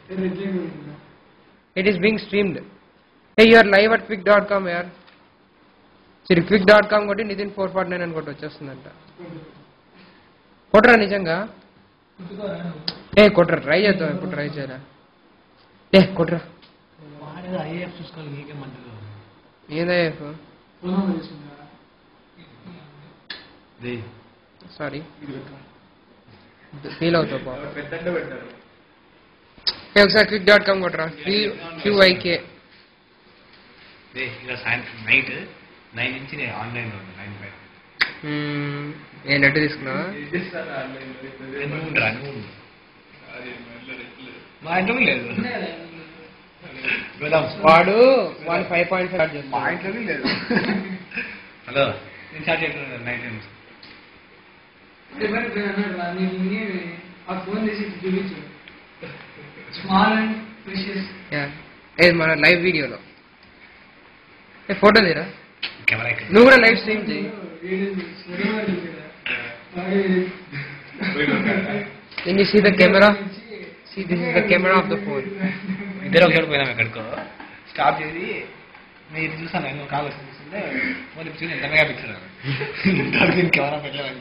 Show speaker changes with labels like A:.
A: It is being streamed. Hey, you are live at quick.com yaar. Siri quick.com కొట్టి నితిన్ 449 అని కొట్టి వచ్చేస్తుందంట. కొట్టరా నిజంగా? ఏ కొట్టరా, ట్రై చేద్దాం. ఇప్పుడు ట్రై చేయరా? ఏ కొట్టరా.
B: వాడేదో ఐఎఫ్ చూసుకోవాలి, నీకేమంటారు?
A: ఏంది ఐఎఫ్? సారీ, ఫీల్ అవుతావు బాబు. ఒకసారి quick.com కొట్టరా. QYK.
B: ఇలా సాయంత్రం నైట్ 9 నుంచి నేను ఆన్లైన్లో ఉన్నాను. 9
A: నేను నెట్ తీసుకున్నావా?
B: మా ఇంట్లో లేదు.
A: వాడు 5.5
B: మా ఇంట్లో లేదు. హలో, నేను స్టార్ట్ చేస్తున్నాను నైట్ నుంచి.
A: మన లైవ్ వీడియోలో ఫోటో తీరా. నువ్వు కూడా లైవ్ స్ట్రీమ్ చేయి. Can you see the camera? See, this is the camera of the phone.
B: ఇద్దరు ఒకసారి పోయినాం ఎక్కడికో, స్టాప్ చేసి మీరు చూసాను నేను కాల్ వస్తుంటే వాళ్ళు చూసి ఎంత మెగా పిక్చర్ కెమెరా పెట్టలేదు.